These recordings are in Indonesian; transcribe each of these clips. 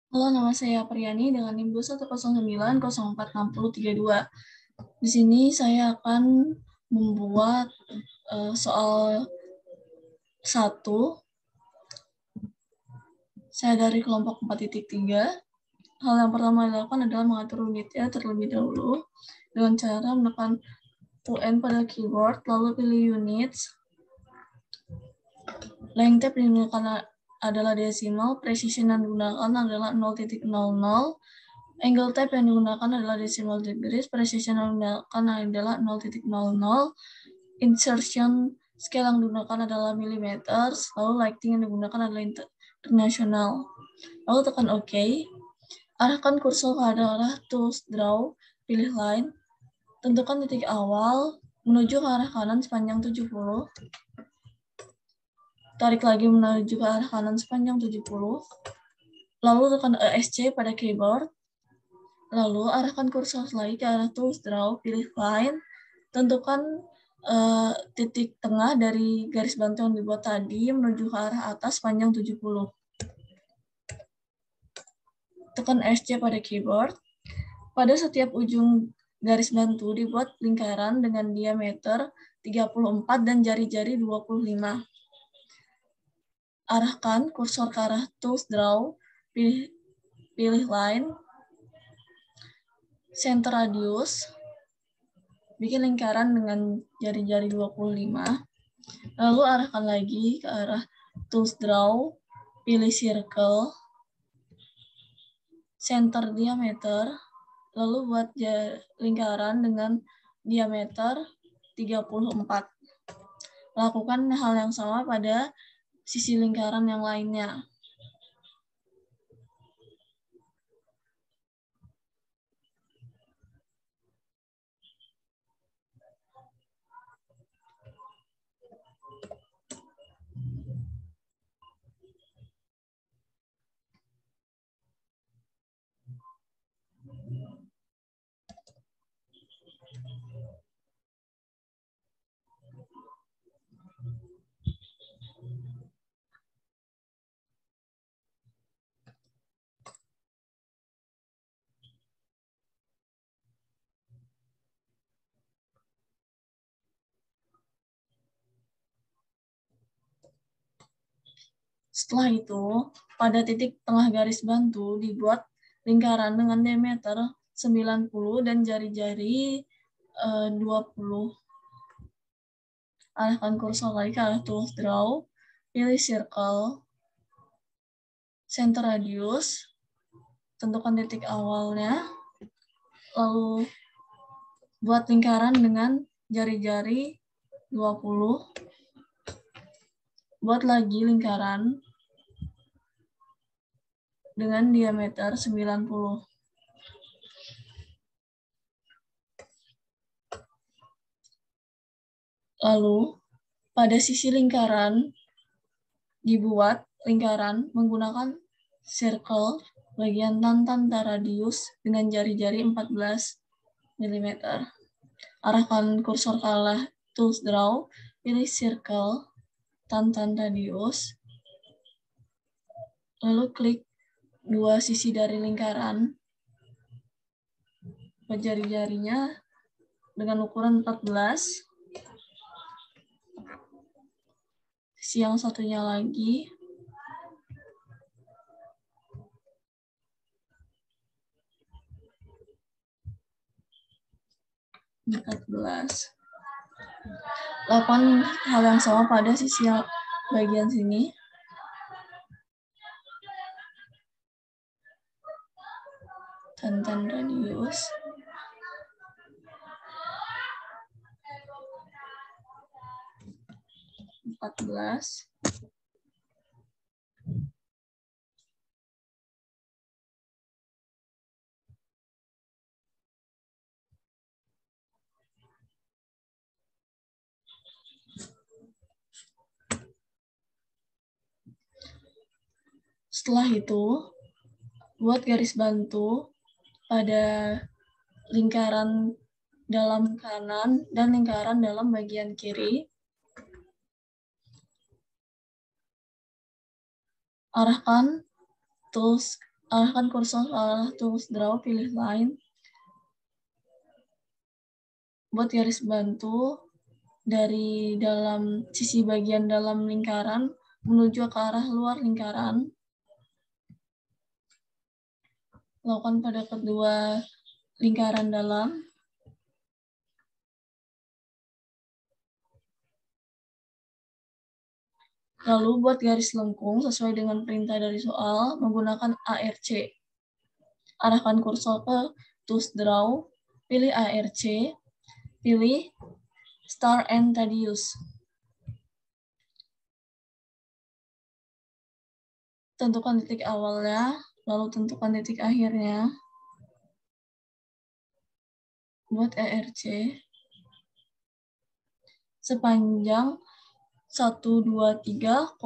Halo, nama saya Priyani dengan NIM 210904062. Di sini saya akan membuat soal 1. Saya dari kelompok 4.3. Hal yang pertama dilakukan adalah mengatur unitnya terlebih dahulu dengan cara menekan UN pada keyboard, lalu pilih units. Length tab digunakan adalah desimal, precision yang digunakan adalah 0.00. Angle type yang digunakan adalah decimal degrees, precision yang digunakan adalah 0.00, insertion scale yang digunakan adalah millimeter, lalu lighting yang digunakan adalah international. Lalu tekan OK. Arahkan kursor ke arah tools draw, pilih line, tentukan titik awal, menuju ke arah kanan sepanjang 70. Tarik lagi menuju ke arah kanan sepanjang 70. Lalu tekan ESC pada keyboard. Lalu arahkan kursor lagi ke arah tools draw, pilih line, tentukan titik tengah dari garis bantu yang dibuat tadi menuju ke arah atas panjang 70. Tekan ESC pada keyboard. Pada setiap ujung garis bantu dibuat lingkaran dengan diameter 34 dan jari-jari 25. Arahkan kursor ke arah tools draw, pilih line, center radius, bikin lingkaran dengan jari-jari 25. Lalu arahkan lagi ke arah tools draw, pilih circle, center diameter, lalu buat lingkaran dengan diameter 34. Lakukan hal yang sama pada sisi lingkaran yang lainnya. Setelah itu, pada titik tengah garis bantu dibuat lingkaran dengan diameter 90 dan jari-jari 20. Arahkan kursor lagi ke arah tools draw, pilih circle, center radius, tentukan titik awalnya, lalu buat lingkaran dengan jari-jari 20. Buat lagi lingkaran dengan diameter 90. Lalu, pada sisi lingkaran, dibuat lingkaran menggunakan circle bagian tanda radius dengan jari-jari 14 mm. Arahkan kursor ke arah tools draw, pilih circle, tantan radius, lalu klik dua sisi dari lingkaran, jari-jarinya dengan ukuran 14, sisi yang satunya lagi, lakukan hal yang sama pada sisi bagian sini. Tantan radius. Setelah itu, buat garis bantu pada lingkaran dalam kanan dan lingkaran dalam bagian kiri. Arahkan tools Arahkan kursor ke arah tools draw, pilih line. Buat garis bantu dari dalam sisi bagian dalam lingkaran menuju ke arah luar lingkaran. Lakukan pada kedua lingkaran dalam. Lalu buat garis lengkung sesuai dengan perintah dari soal menggunakan ARC. Arahkan kursor ke tools draw, pilih ARC, pilih Star and Radius. Tentukan titik awalnya, lalu tentukan titik akhirnya. Buat ARC sepanjang 123,5.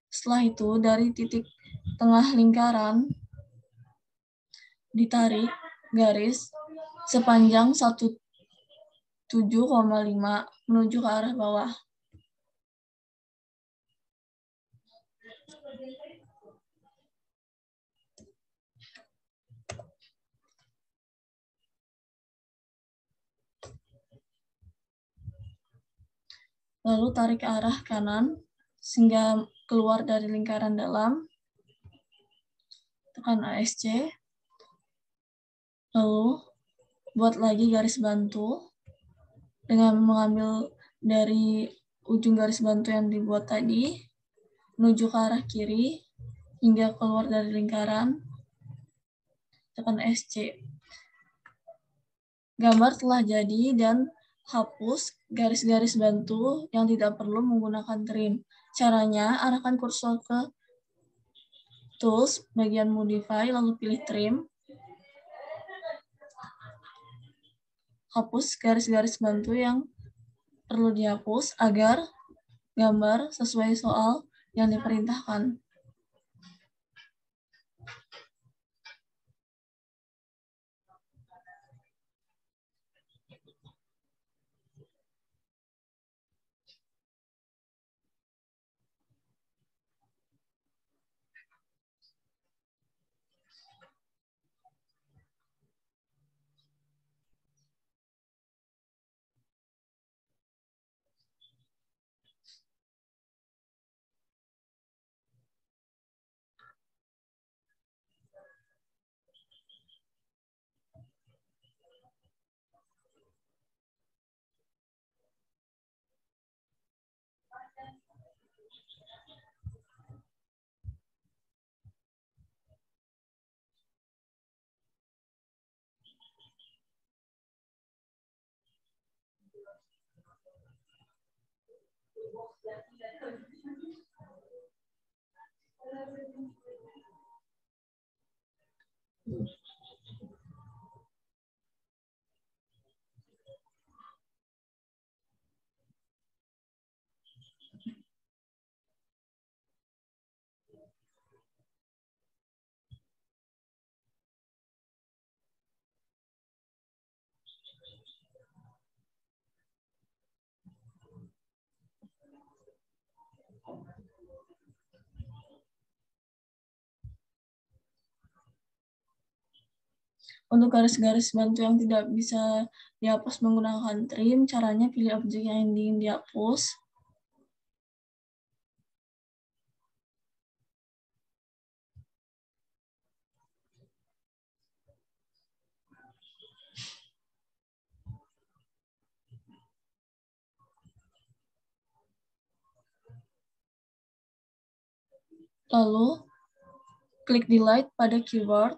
Setelah itu, dari titik tengah lingkaran, ditarik garis sepanjang 17,5 menuju ke arah bawah. Lalu tarik ke arah kanan sehingga keluar dari lingkaran dalam. Tekan ASC. Lalu buat lagi garis bantu dengan mengambil dari ujung garis bantu yang dibuat tadi menuju ke arah kiri hingga keluar dari lingkaran. Tekan SC. Gambar telah jadi dan hapus garis-garis bantu yang tidak perlu menggunakan trim. Caranya, arahkan kursor ke Tools, bagian Modify, lalu pilih Trim. Hapus garis-garis bantu yang perlu dihapus agar gambar sesuai soal yang diperintahkan. Untuk garis-garis bantu yang tidak bisa dihapus menggunakan trim, caranya pilih objek yang ingin dihapus. Lalu, klik delete pada keyboard.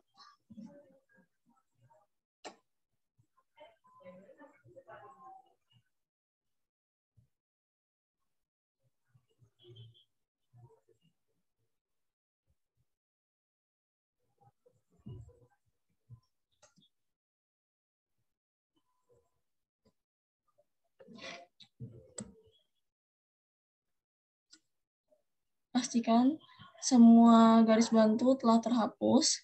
Pastikan semua garis bantu telah terhapus.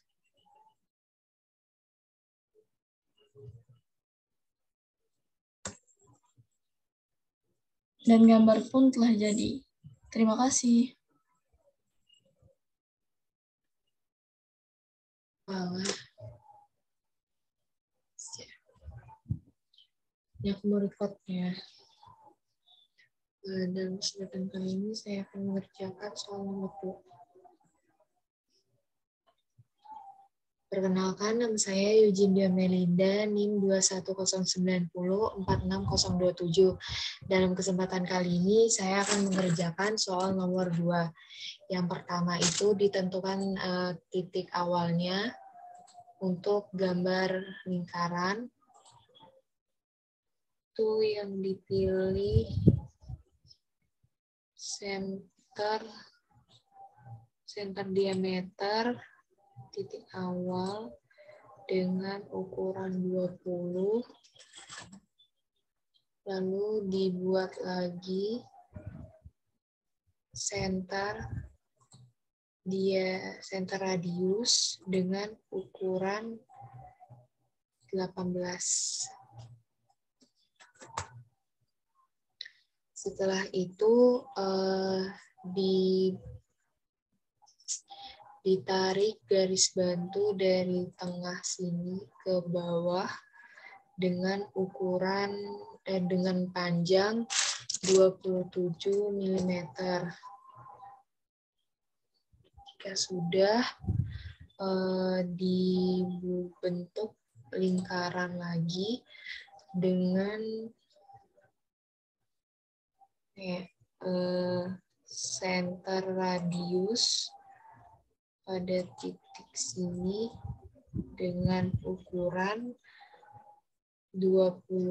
Dan gambar pun telah jadi. Terima kasih. Alah. Ini aku mau recordnya. Dalam kesempatan kali ini saya akan mengerjakan soal nomor 2. Perkenalkan, nama saya Eugenia Melinda, NIM 21090460027. Dalam kesempatan kali ini saya akan mengerjakan soal nomor 2. Yang pertama itu ditentukan titik awalnya untuk gambar lingkaran. Itu yang dipilih center diameter titik awal dengan ukuran 20, lalu dibuat lagi center radius dengan ukuran 18. Setelah itu ditarik garis bantu dari tengah sini ke bawah dengan ukuran dengan panjang 27 mm. Jika sudah dibentuk lingkaran lagi dengan center radius pada titik sini dengan ukuran 25.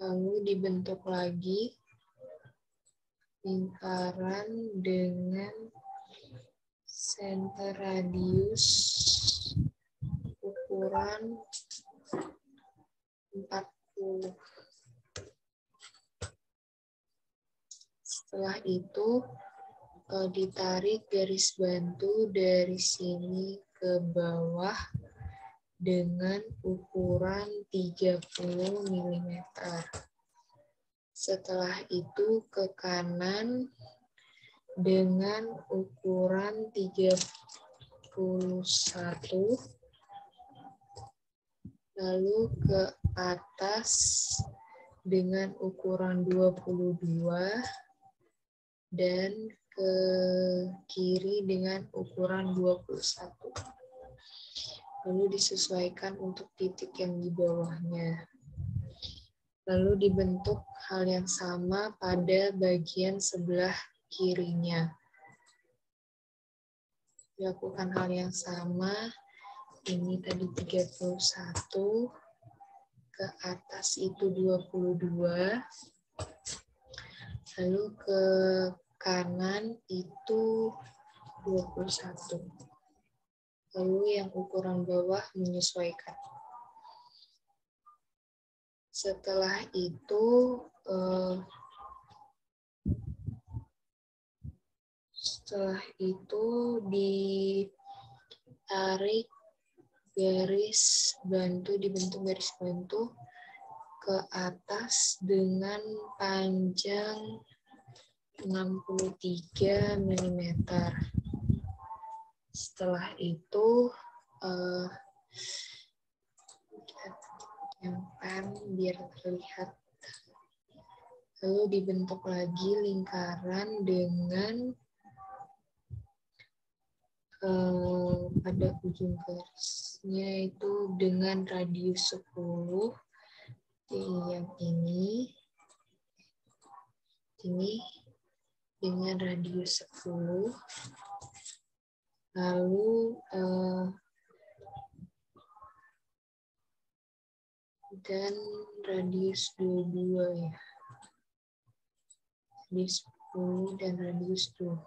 Lalu dibentuk lagi lingkaran dengan center radius ukuran 40. Setelah itu ditarik garis bantu dari sini ke bawah dengan ukuran 30 mm. Setelah itu ke kanan dengan ukuran 31, lalu ke atas dengan ukuran 22, dan ke kiri dengan ukuran 21. Lalu disesuaikan untuk titik yang di bawahnya. Lalu dibentuk hal yang sama pada bagian sebelah kirinya. Dilakukan hal yang sama, ini tadi 31, ke atas itu 22, lalu ke kanan itu 21. Lalu yang ukuran bawah menyesuaikan. Setelah itu ditarik garis bantu, dibentuk garis bantu ke atas dengan panjang 63 mm. Setelah itu yang biar terlihat. Lalu dibentuk lagi lingkaran dengan pada ujung garisnya itu dengan radius 10. Yang ini dengan radius 10. Lalu dan radius 22 ya. Radius 10 dan radius 22.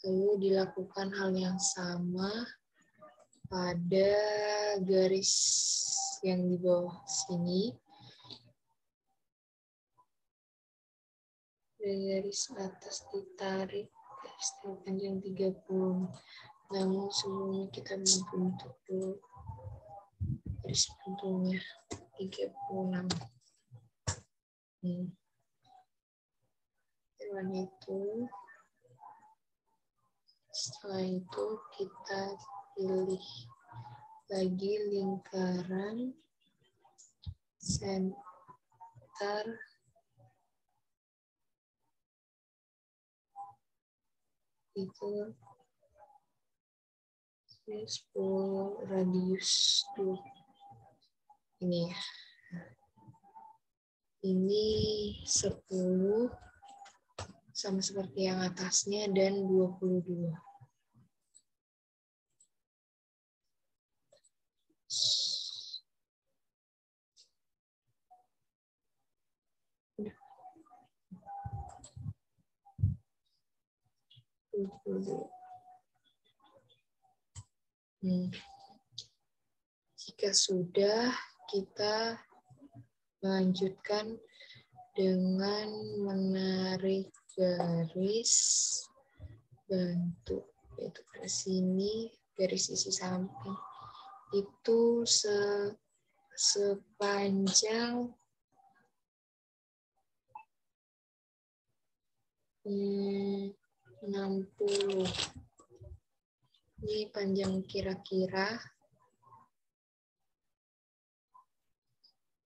Lalu dilakukan hal yang sama pada garis yang di bawah sini. Dari garis atas ditarik garis panjang 30. Namun sebelumnya kita membentuk dulu garis bentuknya 36. Setelah itu kita pilih lagi lingkaran center itu 10 radius tuh ini ya. Ini 10 sama seperti yang atasnya dan 22. Jika sudah, kita melanjutkan dengan menarik garis bantu, yaitu ke sini, garis sisi samping itu sepanjang 60. Ini panjang kira-kira.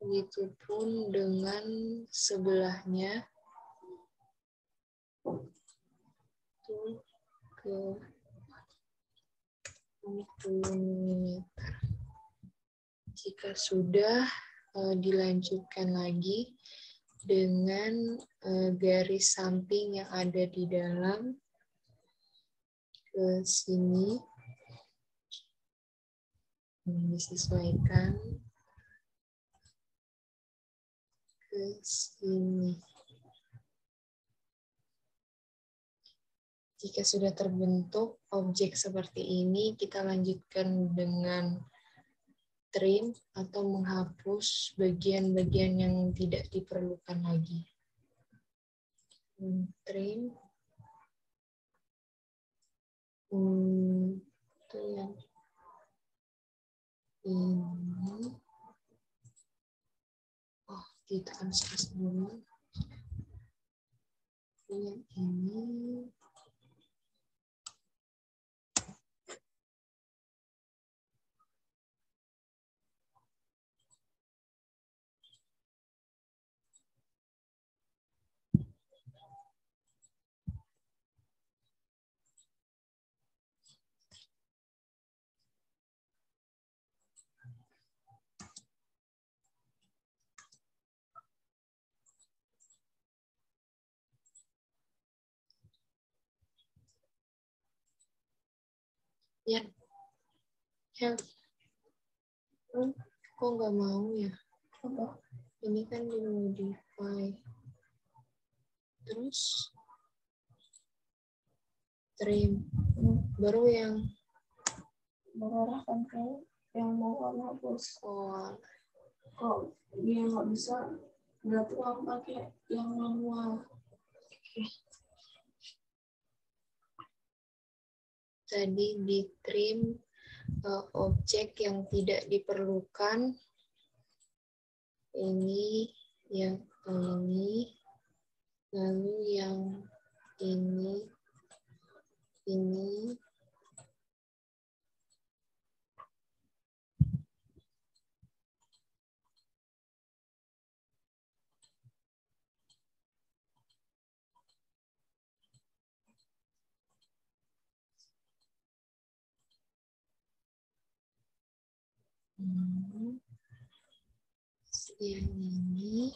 Begitupun dengan sebelahnya. Itu ke 60 mm. Jika sudah, dilanjutkan lagi dengan garis samping yang ada di dalam ke sini. Disesuaikan ke sini. Jika sudah terbentuk objek seperti ini, kita lanjutkan dengan trim atau menghapus bagian-bagian yang tidak diperlukan lagi. Trim. Itu yang ini. Oh, ditekan space dulu. Yang ini. Ya, kok nggak mau ya? Ini kan dimodify. Terus trim. Baru yang mengarahkan ke yang mau kamu hapus. Kok dia nggak bisa, berarti kamu pakai yang manual. Tadi di trim objek yang tidak diperlukan. Ini yang ini, lalu yang ini. Yang ini.